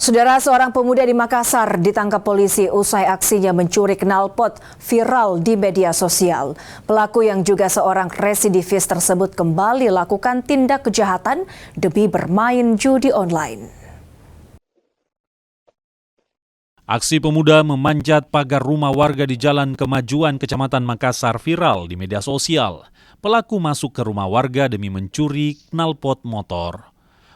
Saudara, seorang pemuda di Makassar ditangkap polisi usai aksinya mencuri knalpot viral di media sosial. Pelaku yang juga seorang residivis tersebut kembali lakukan tindak kejahatan demi bermain judi online. Aksi pemuda memanjat pagar rumah warga di Jalan Kemajuan, Kecamatan Makassar viral di media sosial. Pelaku masuk ke rumah warga demi mencuri knalpot motor.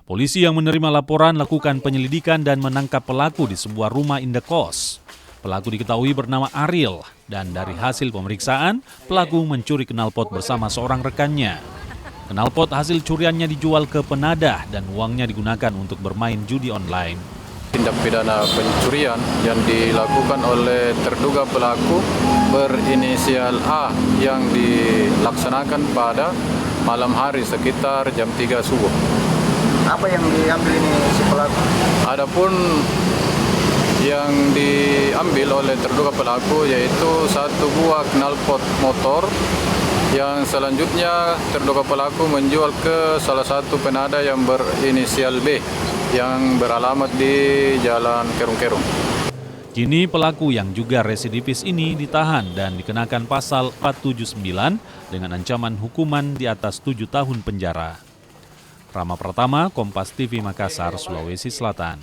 Polisi yang menerima laporan lakukan penyelidikan dan menangkap pelaku di sebuah rumah indekos. Pelaku diketahui bernama Ariel dan dari hasil pemeriksaan, pelaku mencuri knalpot bersama seorang rekannya. Knalpot hasil curiannya dijual ke penadah dan uangnya digunakan untuk bermain judi online. Tindak pidana pencurian yang dilakukan oleh terduga pelaku berinisial A yang dilaksanakan pada malam hari sekitar jam 3 subuh. Apa yang diambil ini si pelaku? Adapun yang diambil oleh terduga pelaku yaitu satu buah knalpot motor yang selanjutnya terduga pelaku menjual ke salah satu penadah yang berinisial B yang beralamat di Jalan Kerung-Kerung. Kini pelaku yang juga residivis ini ditahan dan dikenakan pasal 479 dengan ancaman hukuman di atas 7 tahun penjara. Rama Pratama, Kompas TV Makassar, Sulawesi Selatan.